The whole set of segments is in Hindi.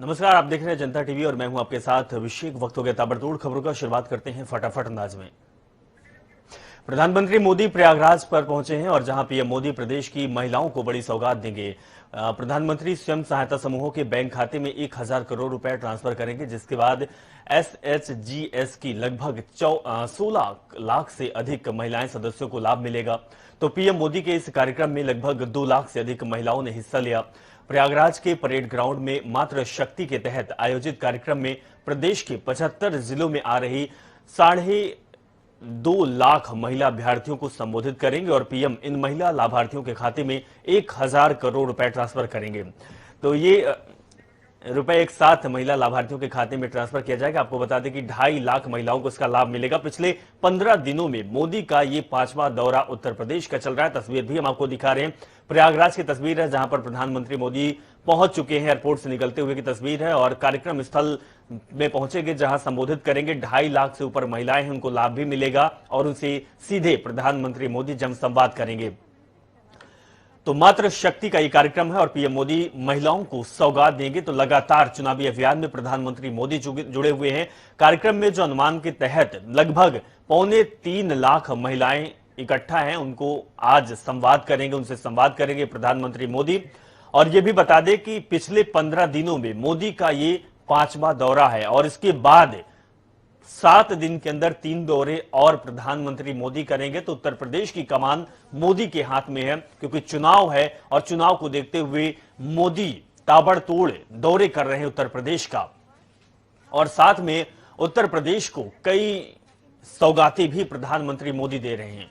नमस्कार, आप देख रहे हैं जनता टीवी और मैं हूं आपके साथ अभिषेक। वक्त हो गया ताबड़तोड़ खबरों का। शुरुआत करते हैं फटाफट अंदाज में। प्रधानमंत्री मोदी प्रयागराज पर पहुंचे हैं और जहां पीएम मोदी प्रदेश की महिलाओं को बड़ी सौगात देंगे। प्रधानमंत्री स्वयं सहायता समूहों के बैंक खाते में 1,000 करोड़ रुपए ट्रांसफर करेंगे, जिसके बाद एसएचजीएस की लगभग 16 लाख से अधिक महिलाएं सदस्यों को लाभ मिलेगा। तो पीएम मोदी के इस कार्यक्रम में लगभग 2 लाख से अधिक महिलाओं ने हिस्सा लिया। प्रयागराज के परेड ग्राउंड में मातृ शक्ति के तहत आयोजित कार्यक्रम में प्रदेश के 75 जिलों में आ रही 2.5 लाख महिला अभ्यर्थियों को संबोधित करेंगे और पीएम इन महिला लाभार्थियों के खाते में 1,000 करोड़ रुपए ट्रांसफर करेंगे। तो ये रुपए एक साथ महिला लाभार्थियों के खाते में ट्रांसफर किया जाएगा। आपको बता दें कि 2.5 लाख महिलाओं को इसका लाभ मिलेगा। पिछले 15 दिनों में मोदी का ये 5वां दौरा उत्तर प्रदेश का चल रहा है। तस्वीर भी हम आपको दिखा रहे हैं। प्रयागराज की तस्वीर है जहां पर प्रधानमंत्री मोदी पहुंच चुके हैं। एयरपोर्ट से निकलते हुए की तस्वीर है और कार्यक्रम स्थल में पहुंचेंगे जहां संबोधित करेंगे। 2.5 लाख से ऊपर महिलाएं हैं, उनको लाभ भी मिलेगा और उनसे सीधे प्रधानमंत्री मोदी जनसंवाद करेंगे। तो मातृ शक्ति का ये कार्यक्रम है और पीएम मोदी महिलाओं को सौगात देंगे। तो लगातार चुनावी अभियान में प्रधानमंत्री मोदी जुड़े हुए हैं। कार्यक्रम में जो अनुमान के तहत लगभग 2.25 लाख महिलाएं इकट्ठा हैं, उनको आज संवाद करेंगे, उनसे संवाद करेंगे प्रधानमंत्री मोदी। और ये भी बता दें कि पिछले 15 दिनों में मोदी का ये 5वां दौरा है और इसके बाद 7 दिन के अंदर 3 दौरे और प्रधानमंत्री मोदी करेंगे। तो उत्तर प्रदेश की कमान मोदी के हाथ में है, क्योंकि चुनाव है और चुनाव को देखते हुए मोदी ताबड़तोड़ दौरे कर रहे हैं उत्तर प्रदेश का। और साथ में उत्तर प्रदेश को कई सौगातें भी प्रधानमंत्री मोदी दे रहे हैं।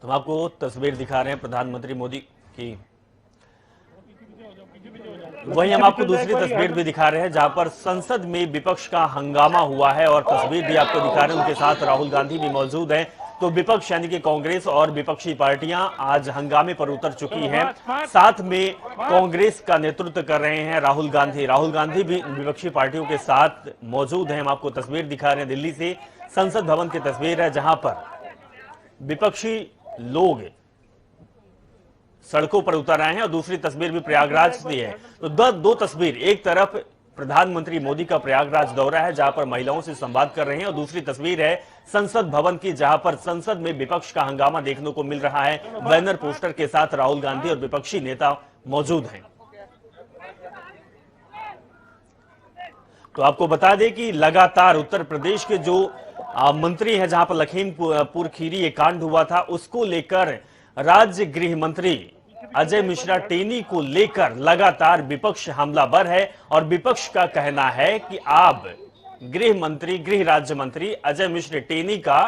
तो हम आपको तस्वीर दिखा रहे हैं प्रधानमंत्री मोदी की। वहीं हम आपको दूसरी तस्वीर भी दिखा रहे हैं जहां पर संसद में विपक्ष का हंगामा हुआ है और तस्वीर भी आपको दिखा रहे हैं। उनके साथ राहुल गांधी भी मौजूद हैं। तो विपक्ष यानी कि कांग्रेस और विपक्षी पार्टियां आज हंगामे पर उतर चुकी हैं। साथ में कांग्रेस का नेतृत्व कर रहे हैं राहुल गांधी। राहुल गांधी भी विपक्षी पार्टियों के साथ मौजूद हैं। हम आपको तस्वीर दिखा रहे हैं दिल्ली से संसद भवन की तस्वीर है जहां पर विपक्षी लोग सड़कों पर उतर आए हैं और दूसरी तस्वीर भी प्रयागराज से है। तो दो तस्वीर, एक तरफ प्रधानमंत्री मोदी का प्रयागराज दौरा है जहां पर महिलाओं से संवाद कर रहे हैं और दूसरी तस्वीर है संसद भवन की जहां पर संसद में विपक्ष का हंगामा देखने को मिल रहा है। बैनर पोस्टर के साथ राहुल गांधी और विपक्षी नेता मौजूद हैं। तो आपको बता दें कि लगातार उत्तर प्रदेश के जो मंत्री है जहां पर लखीमपुर खीरी ये कांड हुआ था, उसको लेकर राज्य गृह मंत्री अजय मिश्रा टेनी को लेकर लगातार विपक्ष हमलावर है और विपक्ष का कहना है कि आप गृह राज्य मंत्री अजय मिश्रा टेनी का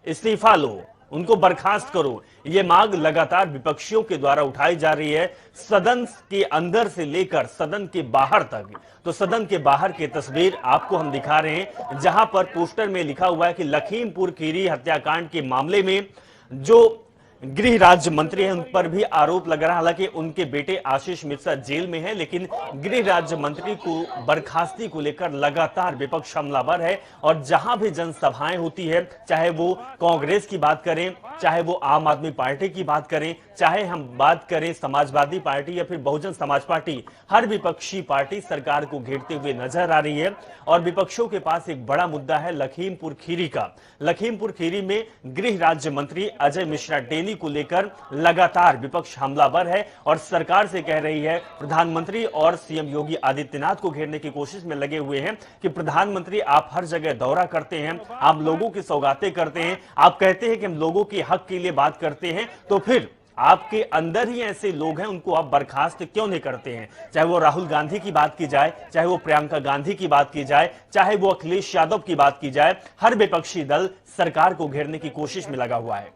इस्तीफा लो, उनको बर्खास्त करो। ये मांग लगातार विपक्षियों के द्वारा उठाई जा रही है, सदन के अंदर से लेकर सदन के बाहर तक। तो सदन के बाहर की तस्वीर आपको हम दिखा रहे हैं जहां पर पोस्टर में लिखा हुआ है कि लखीमपुर खीरी हत्याकांड के मामले में जो गृह राज्य मंत्री हैं उन पर भी आरोप लग रहा है। हालांकि उनके बेटे आशीष मिश्रा जेल में है, लेकिन गृह राज्य मंत्री को बर्खास्ती को लेकर लगातार विपक्ष हमलावर है। और जहां भी जनसभाएं होती है, चाहे वो कांग्रेस की बात करें, चाहे वो आम आदमी पार्टी की बात करें, चाहे हम बात करें समाजवादी पार्टी या फिर बहुजन समाज पार्टी, हर विपक्षी पार्टी सरकार को घेरते हुए नजर आ रही है। और विपक्षों के पास एक बड़ा मुद्दा है लखीमपुर खीरी का। लखीमपुर खीरी में गृह राज्य मंत्री अजय मिश्रा टेनी को लेकर लगातार विपक्ष हमलावर है और सरकार से कह रही है, प्रधानमंत्री और सीएम योगी आदित्यनाथ को घेरने की कोशिश में लगे हुए हैं कि प्रधानमंत्री आप हर जगह दौरा करते हैं, आप लोगों की सौगातें करते हैं, आप कहते हैं कि हम लोगों के हक के लिए बात करते हैं, तो फिर आपके अंदर ही ऐसे लोग हैं, उनको आप बर्खास्त क्यों नहीं करते हैं? चाहे वो राहुल गांधी की बात की जाए, चाहे वो प्रियंका गांधी की बात की जाए, चाहे वो अखिलेश यादव की बात की जाए, हर विपक्षी दल सरकार को घेरने की कोशिश में लगा हुआ है।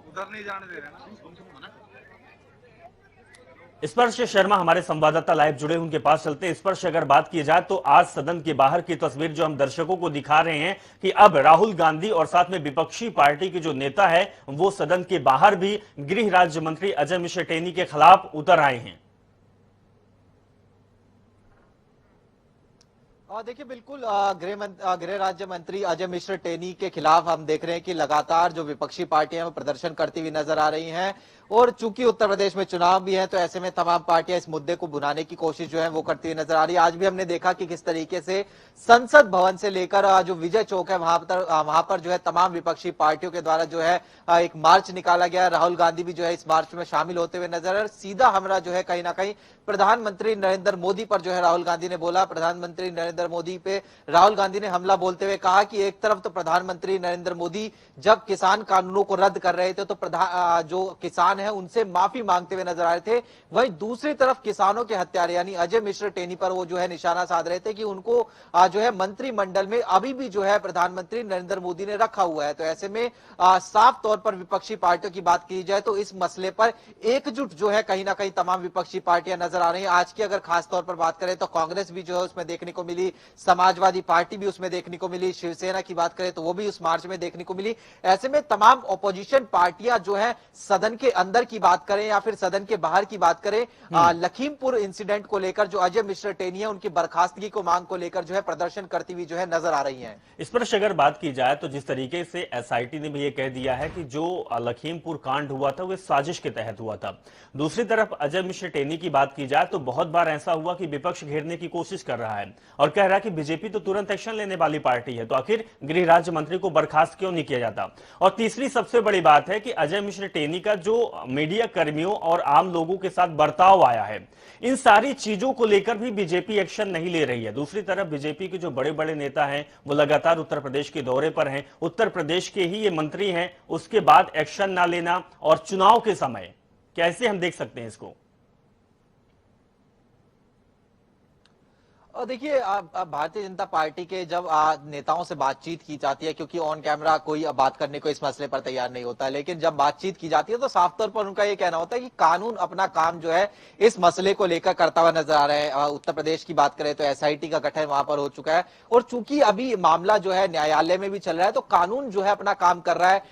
उधर नहीं जाने दे रहे ना। स्पर्श शर्मा हमारे संवाददाता लाइव जुड़े, उनके पास चलते हैं। स्पर्श, अगर बात की जाए तो आज सदन के बाहर की तस्वीर जो हम दर्शकों को दिखा रहे हैं कि अब राहुल गांधी और साथ में विपक्षी पार्टी के जो नेता है वो सदन के बाहर भी गृह राज्य मंत्री अजय मिश्रा टेनी के खिलाफ उतर आए हैं। और देखिए बिल्कुल गृह राज्य मंत्री अजय मिश्र टेनी के खिलाफ हम देख रहे हैं कि लगातार जो विपक्षी पार्टियां वो प्रदर्शन करती हुई नजर आ रही हैं। और चूंकि उत्तर प्रदेश में चुनाव भी है तो ऐसे में तमाम पार्टियां इस मुद्दे को भुनाने की कोशिश जो है वो करती हुई नजर आ रही है। आज भी हमने देखा कि किस तरीके से संसद भवन से लेकर जो विजय चौक है वहां पर जो है तमाम विपक्षी पार्टियों के द्वारा जो है एक मार्च निकाला गया। राहुल गांधी भी जो है इस मार्च में शामिल होते हुए नजर आ रहे। सीधा हमला जो है कहीं ना कहीं प्रधानमंत्री नरेंद्र मोदी पर जो है राहुल गांधी ने बोला। प्रधानमंत्री नरेंद्र मोदी पे राहुल गांधी ने हमला बोलते हुए कहा कि एक तरफ तो प्रधानमंत्री नरेंद्र मोदी जब किसान कानूनों को रद्द कर रहे थे तो जो किसान है उनसे माफी मांगते हुए नजर आ रहे थे, वहीं दूसरी तरफ किसानों के हत्यारे यानी अजय मिश्र टेनी पर वो जो है निशाना साध रहे थे कि उनको जो है मंत्रिमंडल में अभी भी जो है प्रधानमंत्री नरेंद्र मोदी ने रखा हुआ है। तो ऐसे में साफ तौर पर विपक्षी पार्टियों की बात की जाए तो इस मसले पर एकजुट जो है कहीं ना कहीं तमाम विपक्षी पार्टियां नजर आ रही हैं। आज की अगर खास तौर पर बात करें तो कांग्रेस भी जो है उसमें देखने को मिली, समाजवादी पार्टी भी उसमें देखने को मिली, शिवसेना की बात करें तो वो भी उस मार्च में देखने को मिली। ऐसे में तमाम ऑपोजिशन पार्टियां जो है सदन के अंदर की बात करें या फिर सदन के बाहर की बात करें, लखीमपुर इंसिडेंट को लेकर जो अजय मिश्र टेनी है उनकी बर्खास्तगी को मांग को लेकर जो है प्रदर्शन करती हुई जो है नजर आ रही है। इस पर अगर बात की जाए तो जिस तरीके से एसआईटी ने भी ये कह दिया है कि जो लखीमपुर कांड हुआ था वो साजिश के तहत हुआ था। दूसरी तरफ अजय मिश्र टेनी की बात की जाए तो बहुत बार ऐसा हुआ कि विपक्ष घेरने की कोशिश कर रहा है और कह रहा है कि बीजेपी तो तुरंत एक्शन लेने वाली पार्टी है, तो आखिर गृह राज्य मंत्री को बर्खास्त क्यों नहीं किया जाता। और तीसरी सबसे बड़ी बात है कि अजय मिश्र टेनी का जो मीडिया कर्मियों और आम लोगों के साथ बर्ताव आया है, इन सारी चीजों को लेकर भी बीजेपी एक्शन नहीं ले रही है। दूसरी तरफ बीजेपी के जो बड़े बड़े नेता हैं वो लगातार उत्तर प्रदेश के दौरे पर हैं, उत्तर प्रदेश के ही ये मंत्री हैं, उसके बाद एक्शन ना लेना और चुनाव के समय कैसे हम देख सकते हैं इसको। और देखिए भारतीय जनता पार्टी के जब नेताओं से बातचीत की जाती है, क्योंकि ऑन कैमरा कोई बात करने को इस मसले पर तैयार नहीं होता, लेकिन जब बातचीत की जाती है तो साफ तौर पर उनका ये कहना होता है कि कानून अपना काम जो है इस मसले को लेकर करता हुआ नजर आ रहा है। उत्तर प्रदेश की बात करें तो एसआईटी का गठन वहां पर हो चुका है और चूंकि अभी मामला जो है न्यायालय में भी चल रहा है तो कानून जो है अपना काम कर रहा है।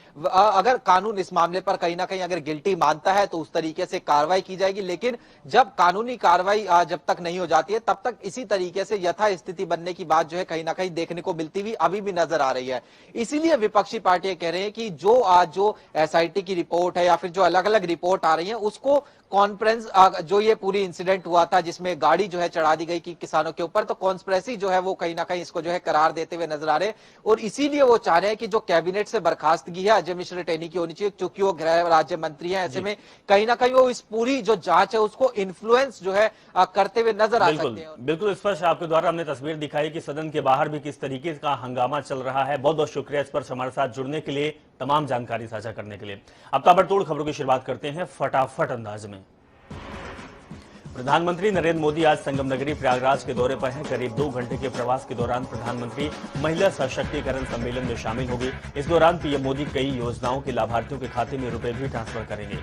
अगर कानून इस मामले पर कहीं ना कहीं अगर गिल्टी मानता है तो उस तरीके से कार्रवाई की जाएगी, लेकिन जब कानूनी कार्रवाई जब तक नहीं हो जाती है तब तक इसी तरीके से यथा स्थिति बनने की बात जो है कहीं ना कहीं देखने को मिलती हुई अभी भी नजर आ रही है। इसीलिए विपक्षी पार्टियां कह रहे हैं कि जो आज जो एसआईटी की रिपोर्ट है या फिर जो अलग अलग रिपोर्ट आ रही है उसको कॉन्फ्रेंस जो ये पूरी इंसिडेंट हुआ था जिसमें गाड़ी जो है चढ़ा दी गई कि किसानों के ऊपर, तो कॉन्स्पिरेसी जो है वो कहीं ना कहीं इसको जो है करार देते हुए नजर आ रहे हैं। और इसीलिए वो चाह रहे हैं कि जो कैबिनेट से बर्खास्तगी है अजय मिश्र टेनी की होनी चाहिए, क्योंकि वो गृह राज्य मंत्री है। ऐसे में कहीं ना कहीं वो इस पूरी जो जांच है उसको इन्फ्लुएंस जो है करते हुए नजर आ सकते हैं। बिल्कुल स्पष्ट आपके द्वारा हमने तस्वीर दिखाई कि सदन के बाहर भी किस तरीके का हंगामा चल रहा है। बहुत बहुत शुक्रिया इस पर हमारे साथ जुड़ने के लिए, तमाम जानकारी साझा करने के लिए। अब ताबड़तोड़ खबरों की शुरुआत करते हैं फटाफट अंदाज में। प्रधानमंत्री नरेंद्र मोदी आज संगम नगरी प्रयागराज के दौरे पर हैं। करीब 2 घंटे के प्रवास के दौरान प्रधानमंत्री महिला सशक्तिकरण सम्मेलन में शामिल होंगे। इस दौरान पीएम मोदी कई योजनाओं के लाभार्थियों के खाते में रुपए भी ट्रांसफर करेंगे।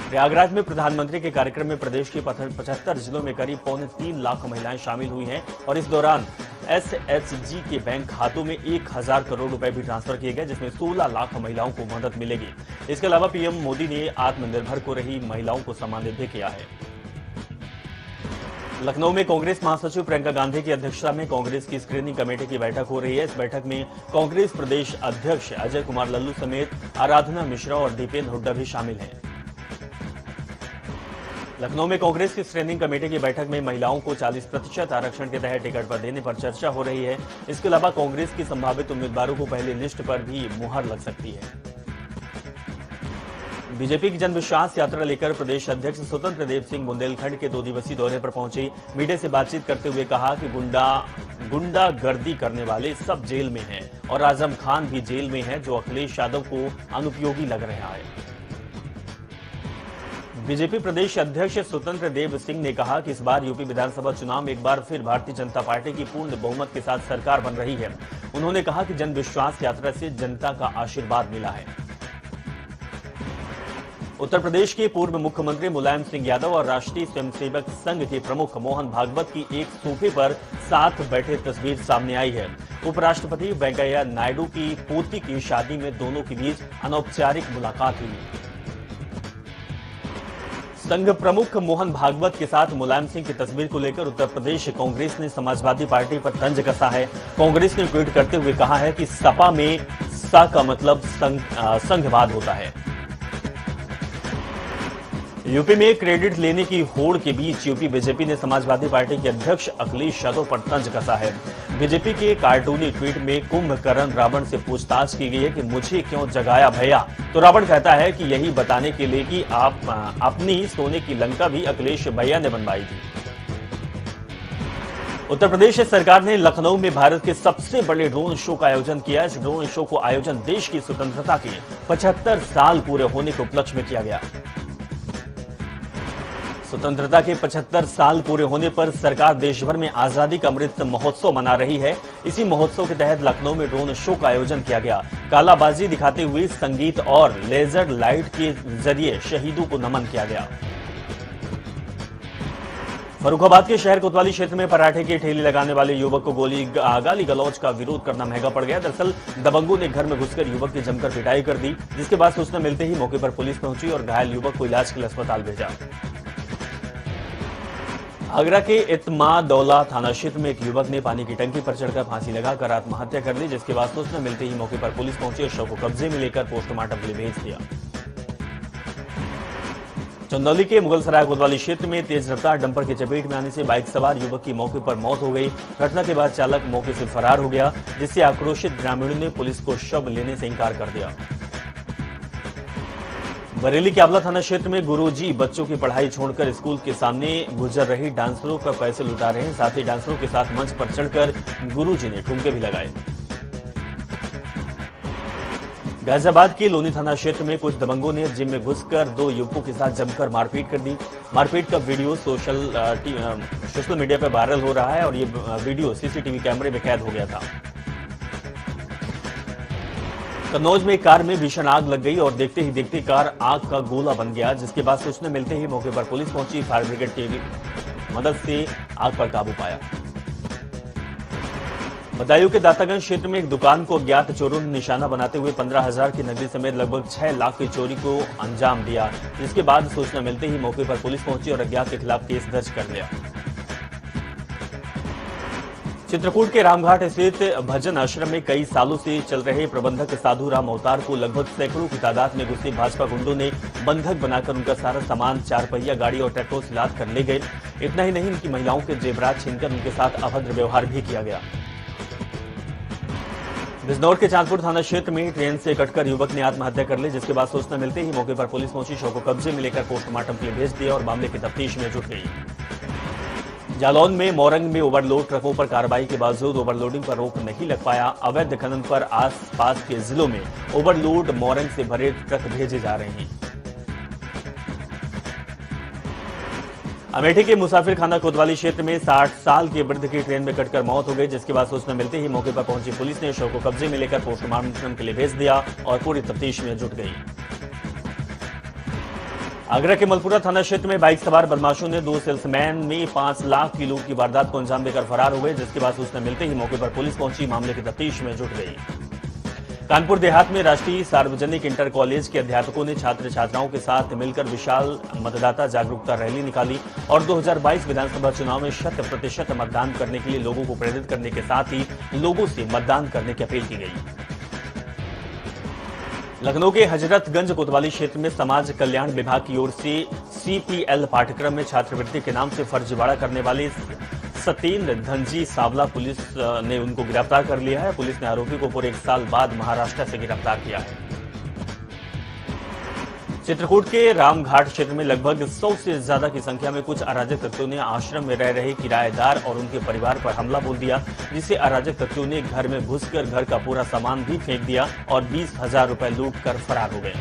प्रयागराज में प्रधानमंत्री के कार्यक्रम में प्रदेश के 75 जिलों में करीब 3.25 लाख महिलाएं शामिल हुई हैं और इस दौरान एसएचजी के बैंक खातों में 1000 करोड़ रुपए भी ट्रांसफर किए गए, जिसमें 16 लाख महिलाओं को मदद मिलेगी। इसके अलावा पीएम मोदी ने आत्मनिर्भर हो रही महिलाओं को सम्मानित भी किया है। लखनऊ में कांग्रेस महासचिव प्रियंका गांधी की अध्यक्षता में कांग्रेस की स्क्रीनिंग कमेटी की बैठक हो रही है। इस बैठक में कांग्रेस प्रदेश अध्यक्ष अजय कुमार लल्लू समेत आराधना मिश्रा और दीपेंद्र हुड्डा भी शामिल हैं। लखनऊ में कांग्रेस की स्क्रीनिंग कमेटी की बैठक में महिलाओं को 40% आरक्षण के तहत टिकट पर देने पर चर्चा हो रही है। इसके अलावा कांग्रेस की संभावित उम्मीदवारों को पहली लिस्ट पर भी मुहर लग सकती है। बीजेपी की जन विश्वास यात्रा लेकर प्रदेश अध्यक्ष स्वतंत्र देव सिंह बुंदेलखंड के 2 दिवसीय दौरे पर पहुंचे। मीडिया से बातचीत करते हुए कहा कि गुंडागर्दी करने वाले सब जेल में हैं और आजम खान भी जेल में है, जो अखिलेश यादव को अनुपयोगी लग रहा है। बीजेपी प्रदेश अध्यक्ष स्वतंत्र देव सिंह ने कहा कि इस बार यूपी विधानसभा चुनाव में एक बार फिर भारतीय जनता पार्टी की पूर्ण बहुमत के साथ सरकार बन रही है। उन्होंने कहा कि जन विश्वास यात्रा से जनता का आशीर्वाद मिला है। उत्तर प्रदेश के पूर्व मुख्यमंत्री मुलायम सिंह यादव और राष्ट्रीय स्वयंसेवक संघ के प्रमुख मोहन भागवत की एक सोफे पर साथ बैठे तस्वीर सामने आई है। उपराष्ट्रपति वेंकैया नायडू की पोती की शादी में दोनों के बीच अनौपचारिक मुलाकात हुई। संघ प्रमुख मोहन भागवत के साथ मुलायम सिंह की तस्वीर को लेकर उत्तर प्रदेश कांग्रेस ने समाजवादी पार्टी पर तंज कसा है। कांग्रेस ने ट्वीट करते हुए कहा है कि सपा में सा का मतलब संघवाद होता है। यूपी में क्रेडिट लेने की होड़ के बीच यूपी बीजेपी ने समाजवादी पार्टी के अध्यक्ष अखिलेश यादव पर तंज कसा है। बीजेपी के कार्टूनी ट्वीट में कुंभकर्ण रावण से पूछताछ की गई है कि मुझे क्यों जगाया भैया, तो रावण कहता है कि यही बताने के लिए कि आप अपनी सोने की लंका भी अखिलेश भैया ने बनवाई थी। उत्तर प्रदेश सरकार ने लखनऊ में भारत के सबसे बड़े ड्रोन शो का आयोजन किया। इस ड्रोन शो को आयोजन देश की स्वतंत्रता के 75 साल पूरे होने के उपलक्ष्य में किया गया। स्वतंत्रता के 75 साल पूरे होने पर सरकार देश भर में आजादी का अमृत महोत्सव मना रही है। इसी महोत्सव के तहत लखनऊ में ड्रोन शो का आयोजन किया गया। कालाबाजी दिखाते हुए संगीत और लेजर लाइट के जरिए शहीदों को नमन किया गया। फर्रुखाबाद के शहर कोतवाली क्षेत्र में पराठे की ठेली लगाने वाले युवक को गाली गलौज का विरोध करना महंगा पड़ गया। दरअसल दबंगों ने घर में घुसकर युवक की जमकर पिटाई कर दी, जिसके बाद सूचना मिलते ही मौके पर पुलिस पहुंची और घायल युवक को इलाज के लिए अस्पताल भेजा। आगरा के इत्मादौला थाना क्षेत्र में एक युवक ने पानी की टंकी पर चढ़कर फांसी लगाकर आत्महत्या कर ली, जिसके बाद सूचना मिलते ही मौके पर पुलिस पहुंची और शव को कब्जे में लेकर पोस्टमार्टम के लिए भेज दिया। चंदौली के मुगलसराय कोतवाली क्षेत्र में तेज रफ्तार डंपर की चपेट में आने से बाइक सवार युवक की मौके पर मौत हो गई। घटना के बाद चालक मौके से फरार हो गया, जिससे आक्रोशित ग्रामीणों ने पुलिस को शव लेने से इंकार कर दिया। बरेली के आंवला थाना क्षेत्र में गुरुजी बच्चों की पढ़ाई छोड़कर स्कूल के सामने गुजर रही डांसरों पर पैसे लुटा रहे हैं। साथ ही डांसरों के साथ मंच पर चढ़कर गुरुजी ने ठुमके भी लगाए। गाजियाबाद के लोनी थाना क्षेत्र में कुछ दबंगों ने जिम में घुसकर 2 युवकों के साथ जमकर मारपीट कर दी। मारपीट का वीडियो सोशल मीडिया पर वायरल हो रहा है और ये वीडियो सीसीटीवी कैमरे में कैद हो गया था। कन्नौज में एक कार में भीषण आग लग गई और देखते ही देखते कार आग का गोला बन गया, जिसके बाद सूचना मिलते ही मौके पर पुलिस पहुंची। फायर ब्रिगेड की मदद से आग पर काबू पाया। बदायूं के दातागंज क्षेत्र में एक दुकान को अज्ञात चोरों ने निशाना बनाते हुए 15,000 की नकदी समेत लगभग 6 लाख की चोरी को अंजाम दिया, जिसके बाद सूचना मिलते ही मौके पर पुलिस पहुंची और अज्ञात के खिलाफ केस दर्ज कर लिया। चित्रकूट के रामघाट स्थित भजन आश्रम में कई सालों से चल रहे प्रबंधक साधु राम अवतार को लगभग सैकड़ों की तादाद में घुसे भाजपा गुंडों ने बंधक बनाकर उनका सारा सामान 4 पहिया गाड़ी और ट्रैक्टरों से लाद कर ले गए। इतना ही नहीं, इनकी महिलाओं के जेवरात छीनकर उनके साथ अभद्र व्यवहार भी किया गया। बिजनौर के चांदपुर थाना क्षेत्र में ट्रेन से कटकर युवक ने आत्महत्या कर ली, जिसके बाद सूचना मिलते ही मौके पर पुलिस पहुंची, शव को कब्जे में लेकर पोस्टमार्टम के लिए भेज दिया और मामले की तफ्तीश में जुट गई। जालौन में मोरंग में ओवरलोड ट्रकों पर कार्रवाई के बावजूद ओवरलोडिंग पर रोक नहीं लग पाया। अवैध खनन पर आसपास के जिलों में ओवरलोड मोरंग से भरे ट्रक भेजे जा रहे हैं। अमेठी के मुसाफिर खाना कोतवाली क्षेत्र में 60 साल के वृद्ध की ट्रेन में कटकर मौत हो गई, जिसके बाद सूचना मिलते ही मौके पर पहुंची पुलिस ने शव को कब्जे में लेकर पोस्टमार्टम के लिए भेज दिया और पूरी तफ्तीश में जुट गई। आगरा के मलपुरा थाना क्षेत्र में बाइक सवार बदमाशों ने 2 सेल्समैन में 5 लाख की लूट की वारदात को अंजाम देकर फरार हो गए, जिसके बाद सूचना मिलते ही मौके पर पुलिस पहुंची, मामले की तफ्तीश में जुट गई। कानपुर देहात में राष्ट्रीय सार्वजनिक इंटर कॉलेज के अध्यापकों ने छात्र छात्राओं के साथ मिलकर विशाल मतदाता जागरूकता रैली निकाली और 2022 विधानसभा चुनाव में 100% मतदान करने के लिए लोगों को प्रेरित करने के साथ ही लोगों से मतदान करने की अपील की गई। लखनऊ के हजरतगंज कोतवाली क्षेत्र में समाज कल्याण विभाग की ओर से CPL पाठ्यक्रम में छात्रवृत्ति के नाम से फर्जीवाड़ा करने वाले सत्येंद्र धनजी सावला पुलिस ने उनको गिरफ्तार कर लिया है। पुलिस ने आरोपी को पूरे 1 साल बाद महाराष्ट्र से गिरफ्तार किया है। चित्रकूट के रामघाट क्षेत्र में लगभग 100 से ज्यादा की संख्या में कुछ अराजक तत्वों ने आश्रम में रह रहे किराएदार और उनके परिवार पर हमला बोल दिया, जिससे अराजक तत्वों ने घर में घुसकर घर का पूरा सामान भी फेंक दिया और 20,000 रुपए लूट कर फरार हो गए।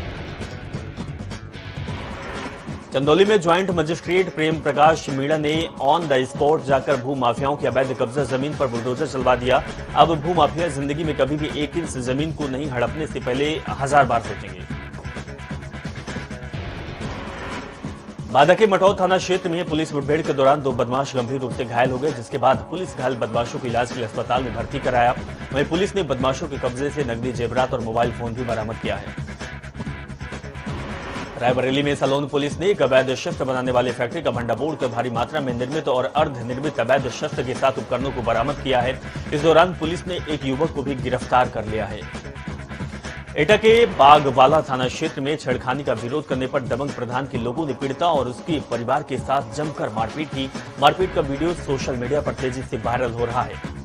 चंदौली में ज्वाइंट मजिस्ट्रेट प्रेम प्रकाश मीणा ने ऑन द स्पॉट जाकर भूमाफियाओं की अवैध कब्जा जमीन पर बुलडोजर चलवा दिया। अब भूमाफिया जिंदगी में कभी भी 1 इंच जमीन को नहीं हड़पने से पहले 1000 बार सोचेंगे। बांदा के मटौद थाना क्षेत्र में पुलिस मुठभेड़ के दौरान 2 बदमाश गंभीर रूप से घायल हो गए, जिसके बाद पुलिस घायल बदमाशों को इलाज के लिए अस्पताल में भर्ती कराया। वहीं पुलिस ने बदमाशों के कब्जे से नकदी जेवरात और मोबाइल फोन भी बरामद किया है। रायबरेली में सलोन पुलिस ने एक अवैध शस्त्र बनाने वाली फैक्ट्री का भंडाफोड़ कर भारी मात्रा में निर्मित और अर्धनिर्मित अवैध शस्त्र के साथ उपकरणों को बरामद किया है। इस दौरान पुलिस ने एक युवक को भी गिरफ्तार कर लिया है। एटा के बागवाला थाना क्षेत्र में छेड़खानी का विरोध करने पर दबंग प्रधान के लोगों ने पीड़िता और उसके परिवार के साथ जमकर मारपीट की। मारपीट का वीडियो सोशल मीडिया पर तेजी से वायरल हो रहा है।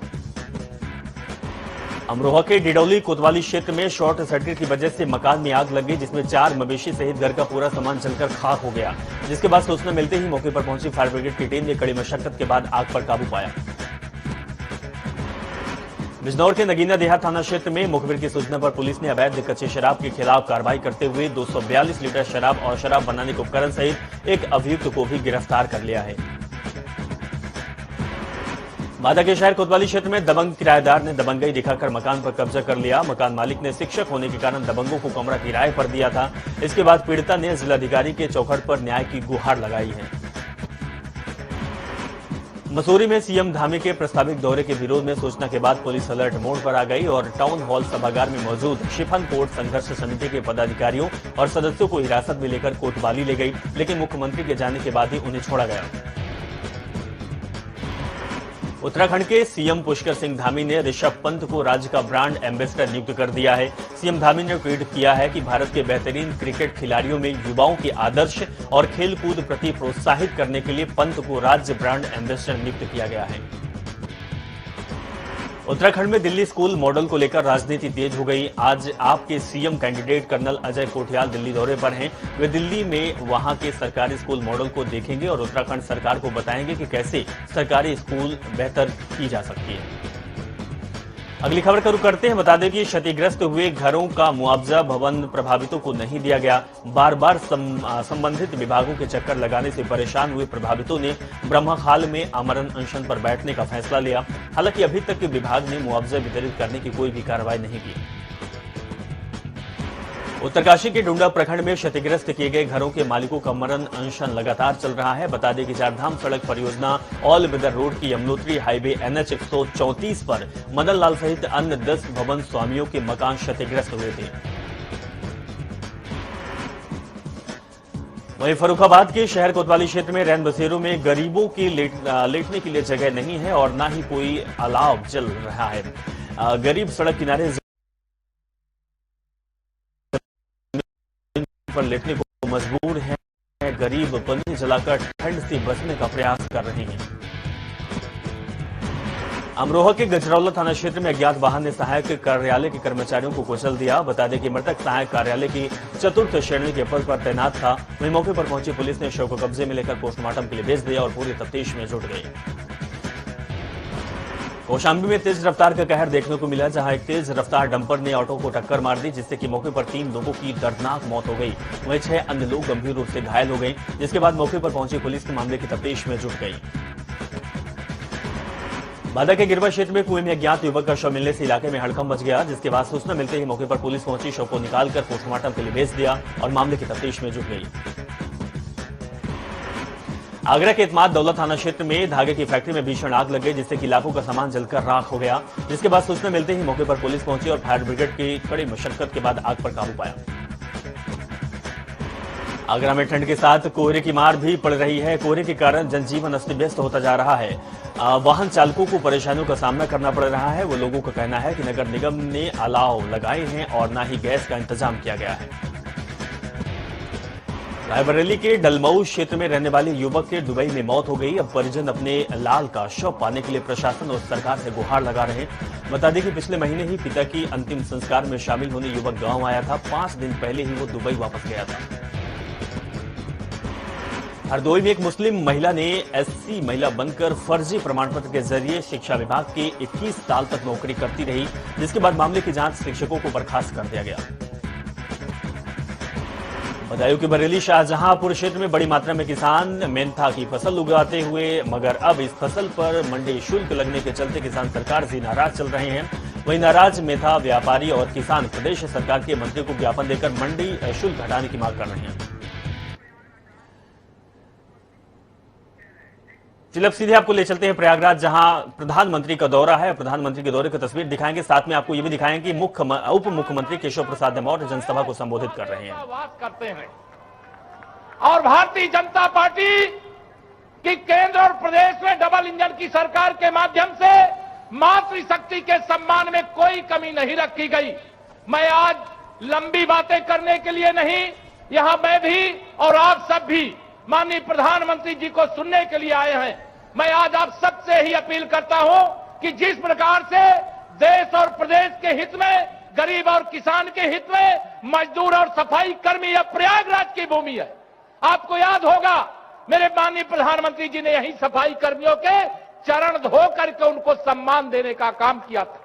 अमरोहा के डिडौली कोतवाली क्षेत्र में शॉर्ट सर्किट की वजह से मकान में आग लग गई, जिसमें 4 मवेशी सहित घर का पूरा सामान जलकर खाक हो गया। जिसके बाद सूचना मिलते ही मौके पर पहुंची फायर ब्रिगेड की टीम ने कड़ी मशक्कत के बाद आग पर काबू पाया। बिजनौर के नगीना देहात थाना क्षेत्र में मुखबिर की सूचना पर पुलिस ने अवैध कच्ची शराब के खिलाफ कार्रवाई करते हुए 242 लीटर शराब और शराब बनाने के उपकरण सहित एक अभियुक्त को भी गिरफ्तार कर लिया है। बांदा के शहर कोतवाली क्षेत्र में दबंग किराएदार ने दबंगई दिखाकर मकान पर कब्जा कर लिया। मकान मालिक ने शिक्षक होने के कारण दबंगों को कमरा किराए पर दिया था। इसके बाद पीड़िता ने जिलाधिकारी के चौखट पर न्याय की गुहार लगाई है। मसूरी में सीएम धामी के प्रस्तावित दौरे के विरोध में सूचना के बाद पुलिस अलर्ट मोड पर आ गई और टाउन हॉल सभागार में मौजूद शिफन कोर्ट संघर्ष समिति के पदाधिकारियों और सदस्यों को हिरासत में लेकर कोतवाली ले गई, लेकिन मुख्यमंत्री के जाने के बाद ही उन्हें छोड़ा गया। उत्तराखंड के सीएम पुष्कर सिंह धामी ने ऋषभ पंत को राज्य का ब्रांड एम्बेसडर नियुक्त कर दिया है। सीएम धामी ने ट्वीट किया है कि भारत के बेहतरीन क्रिकेट खिलाड़ियों में युवाओं के आदर्श और खेलकूद प्रति प्रोत्साहित करने के लिए पंत को राज्य ब्रांड एम्बेसडर नियुक्त किया गया है। उत्तराखंड में दिल्ली स्कूल मॉडल को लेकर राजनीति तेज हो गई। आज आपके CM candidate colonel Ajay Kothiyal Delhi दौरे पर हैं। वे दिल्ली में वहां के सरकारी स्कूल मॉडल को देखेंगे और उत्तराखंड सरकार को बताएंगे कि कैसे सरकारी स्कूल बेहतर की जा सकती है। अगली खबर का रुख करते हैं। बता दें कि क्षतिग्रस्त हुए घरों का मुआवजा भवन प्रभावितों को नहीं दिया गया। बार बार संबंधित विभागों के चक्कर लगाने से परेशान हुए प्रभावितों ने ब्रह्मखाल में आमरण अनशन पर बैठने का फैसला लिया। हालांकि अभी तक विभाग ने मुआवजा वितरित करने की कोई भी कार्रवाई नहीं की। उत्तरकाशी के डुंडा प्रखंड में क्षतिग्रस्त किए गए घरों के मालिकों का आमरण अनशन लगातार चल रहा है। बता दें कि चारधाम सड़क परियोजना ऑल वेदर रोड की यमुनोत्री हाईवे NH 134 पर मदन लाल सहित अन्य 10 भवन स्वामियों के मकान क्षतिग्रस्त हुए थे। वहीं फर्रुखाबाद के शहर कोतवाली क्षेत्र में रैन बसेरों में गरीबों के लेटने के लिए जगह नहीं है और न ही कोई अलाव जल रहा है। गरीब सड़क किनारे पर लेटने को मजबूर हैं। गरीब पन्नी जलाकर ठंड से बचने का प्रयास कर रहे हैं। अमरोहा के गजरौला थाना क्षेत्र में अज्ञात वाहन ने सहायक कार्यालय के कर्मचारियों को कुचल दिया। बता दें कि मृतक सहायक कार्यालय की 4th श्रेणी के पद पर तैनात था। वहीं मौके पर पहुंची पुलिस ने शव को कब्जे में लेकर पोस्टमार्टम के लिए भेज दिया और पूरी तफ्तीश में जुट गई। कौशाम्बी में तेज रफ्तार का कहर देखने को मिला, जहां एक तेज रफ्तार डंपर ने ऑटो को टक्कर मार दी, जिससे कि मौके पर 3 लोगों की दर्दनाक मौत हो गई। वहीं 6 अन्य लोग गंभीर रूप से घायल हो गए, जिसके बाद मौके पर पहुंची पुलिस मामले की तफ्तीश में जुट गई। बांदा के गिरवा क्षेत्र में कुएं में अज्ञात युवक का शव मिलने से इलाके में हड़कंप मच गया, जिसके बाद सूचना मिलते ही मौके पर पुलिस पहुंची, शव को निकालकर पोस्टमार्टम के लिए भेज दिया और मामले की तफ्तीश में जुट गई। आगरा के इत्माद दौला थाना क्षेत्र में धागे की फैक्ट्री में भीषण आग लग गई, जिससे कि लाखों का सामान जलकर राख हो गया। जिसके बाद सूचना मिलते ही मौके पर पुलिस पहुंची और फायर ब्रिगेड की कड़ी मशक्कत के बाद आग पर काबू पाया। आगरा में ठंड के साथ कोहरे की मार भी पड़ रही है। कोहरे के कारण जनजीवन अस्त व्यस्त होता जा रहा है। वाहन चालकों को परेशानियों का सामना करना पड़ रहा है। वो लोगों का कहना है कि नगर निगम ने अलाव लगाए हैं और न ही गैस का इंतजाम किया गया है। रायबरेली के डलमऊ क्षेत्र में रहने वाले युवक की दुबई में मौत हो गई। अब परिजन अपने लाल का शव पाने के लिए प्रशासन और सरकार से गुहार लगा रहे हैं। बता दें कि पिछले महीने ही पिता की अंतिम संस्कार में शामिल होने युवक गांव आया था। 5 दिन पहले ही वो दुबई वापस गया था। हरदोई में एक मुस्लिम महिला ने SC महिला बनकर फर्जी प्रमाण पत्र के जरिए शिक्षा विभाग के 21 साल तक नौकरी करती रही, जिसके बाद मामले की जांच शिक्षकों को बर्खास्त कर दिया गया। बदायूं के बरेली शाहजहांपुर क्षेत्र में बड़ी मात्रा में किसान मेंथा की फसल उगाते हुए, मगर अब इस फसल पर मंडी शुल्क लगने के चलते किसान सरकार से नाराज चल रहे हैं। वहीं नाराज मेंथा व्यापारी और किसान प्रदेश सरकार के मंत्री को ज्ञापन देकर मंडी शुल्क हटाने की मांग कर रहे हैं। चलिए अब सीधे आपको ले चलते हैं प्रयागराज, जहां प्रधानमंत्री का दौरा है। प्रधानमंत्री के दौरे की तस्वीर दिखाएंगे, साथ में आपको यह भी दिखाएंगे कि उप मुख्यमंत्री केशव प्रसाद मौर्य जनसभा को संबोधित कर रहे हैं। बात करते हैं और भारतीय जनता पार्टी की केंद्र और प्रदेश में डबल इंजन की सरकार के माध्यम से मातृशक्ति के सम्मान में कोई कमी नहीं रखी गई। मैं आज लंबी बातें करने के लिए नहीं, यहां मैं भी और आप सब भी माननीय प्रधानमंत्री जी को सुनने के लिए आए हैं। मैं आज आप सबसे ही अपील करता हूं कि जिस प्रकार से देश और प्रदेश के हित में, गरीब और किसान के हित में, मजदूर और सफाई कर्मी यह प्रयागराज की भूमि है। आपको याद होगा मेरे माननीय प्रधानमंत्री जी ने यही सफाई कर्मियों के चरण धो करके उनको सम्मान देने का काम किया था।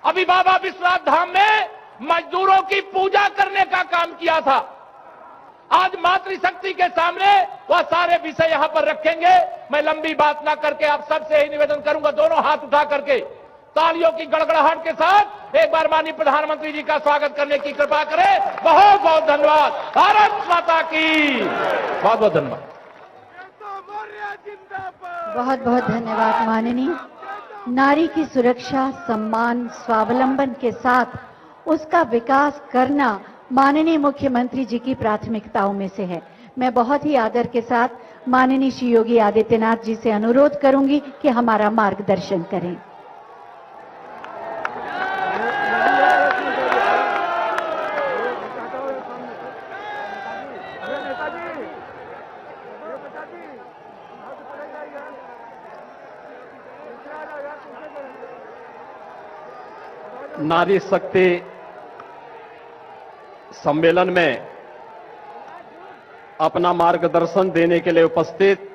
अभी बाबा विश्वनाथ धाम में मजदूरों की पूजा करने का काम किया था। आज मातृशक्ति के सामने वह सारे विषय यहां पर रखेंगे। मैं लंबी बात ना करके आप सबसे ही निवेदन करूंगा, दोनों हाथ उठा करके तालियों की गड़गड़ाहट के साथ एक बार माननीय प्रधानमंत्री जी का स्वागत करने की कृपा करें। बहुत बहुत धन्यवाद। भारत माता की बहुत बहुत धन्यवाद। बहुत बहुत धन्यवाद माननीय। नारी की सुरक्षा, सम्मान, स्वावलंबन के साथ उसका विकास करना माननीय मुख्यमंत्री जी की प्राथमिकताओं में से है। मैं बहुत ही आदर के साथ माननीय श्री योगी आदित्यनाथ जी से अनुरोध करूंगी कि हमारा मार्गदर्शन करें। नारी शक्ति सम्मेलन में अपना मार्गदर्शन देने के लिए उपस्थित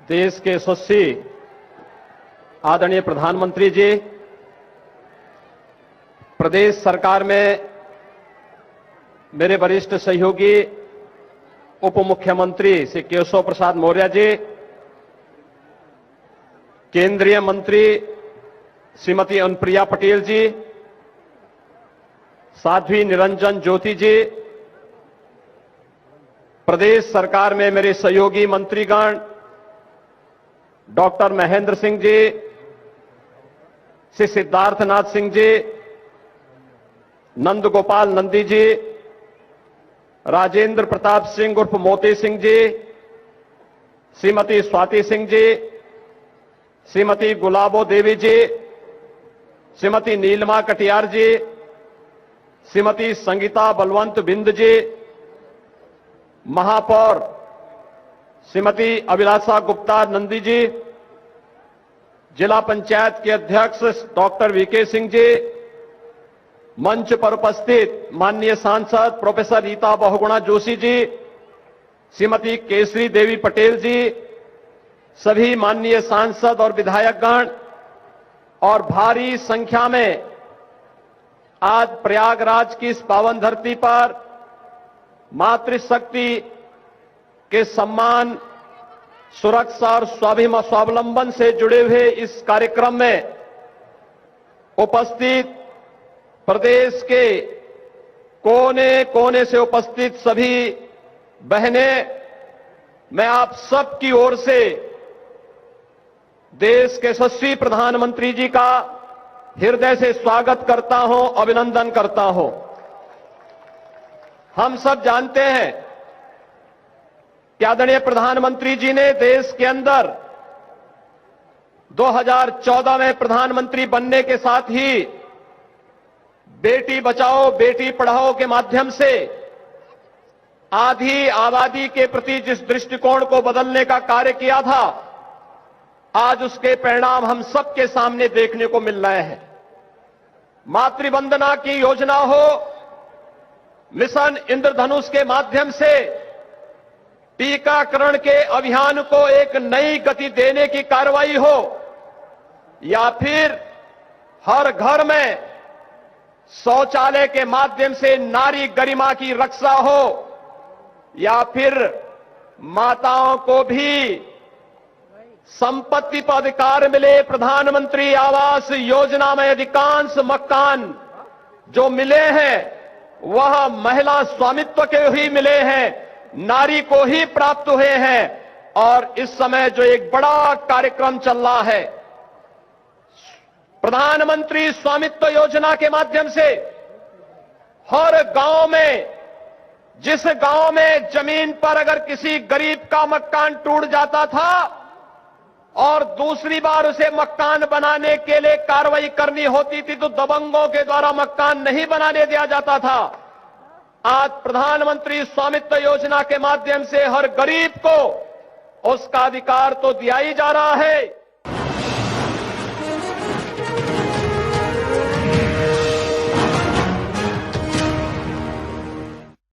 देश के यशस्वी आदरणीय प्रधानमंत्री जी, प्रदेश सरकार में मेरे वरिष्ठ सहयोगी उप मुख्यमंत्री श्री केशव प्रसाद मौर्य जी, केंद्रीय मंत्री श्रीमती अनुप्रिया पटेल जी, साध्वी निरंजन ज्योति जी, प्रदेश सरकार में मेरे सहयोगी मंत्रीगण डॉक्टर महेंद्र सिंह जी, श्री सिद्धार्थनाथ सिंह जी, नंद गोपाल नंदी जी, राजेंद्र प्रताप सिंह उर्फ मोती सिंह जी, श्रीमती स्वाति सिंह जी, श्रीमती गुलाबो देवी जी, श्रीमती नीलमा कटियार जी, श्रीमती संगीता बलवंत बिंद जी, महापौर श्रीमती अभिलाषा गुप्ता नंदी जी, जिला पंचायत के अध्यक्ष डॉक्टर वीके सिंह जी, मंच पर उपस्थित माननीय सांसद प्रोफेसर रीता बहुगुणा जोशी जी, श्रीमती केसरी देवी पटेल जी, सभी माननीय सांसद और विधायकगण और भारी संख्या में आज प्रयागराज की इस पावन धरती पर मातृशक्ति के सम्मान, सुरक्षा और स्वावलंबन से जुड़े हुए इस कार्यक्रम में उपस्थित प्रदेश के कोने कोने से उपस्थित सभी बहनें, मैं आप सब की ओर से देश के यशस्वी प्रधानमंत्री जी का हृदय से स्वागत करता हूं, अभिनंदन करता हूं। हम सब जानते हैं कि आदरणीय प्रधानमंत्री जी ने देश के अंदर 2014 में प्रधानमंत्री बनने के साथ ही बेटी बचाओ बेटी पढ़ाओ के माध्यम से आधी आबादी के प्रति जिस दृष्टिकोण को बदलने का कार्य किया था, आज उसके परिणाम हम सबके सामने देखने को मिल रहे हैं। मातृवंदना की योजना हो, मिशन इंद्रधनुष के माध्यम से टीकाकरण के अभियान को एक नई गति देने की कार्रवाई हो, या फिर हर घर में शौचालय के माध्यम से नारी गरिमा की रक्षा हो, या फिर माताओं को भी संपत्ति पर अधिकार मिले। प्रधानमंत्री आवास योजना में अधिकांश मकान जो मिले हैं वह महिला स्वामित्व के ही मिले हैं, नारी को ही प्राप्त हुए हैं। और इस समय जो एक बड़ा कार्यक्रम चल रहा है, प्रधानमंत्री स्वामित्व योजना के माध्यम से हर गांव में जिस गांव में जमीन पर अगर किसी गरीब का मकान टूट जाता था और दूसरी बार उसे मकान बनाने के लिए कार्रवाई करनी होती थी तो दबंगों के द्वारा मकान नहीं बनाने दिया जाता था। आज प्रधानमंत्री स्वामित्व योजना के माध्यम से हर गरीब को उसका अधिकार तो दिया ही जा रहा है,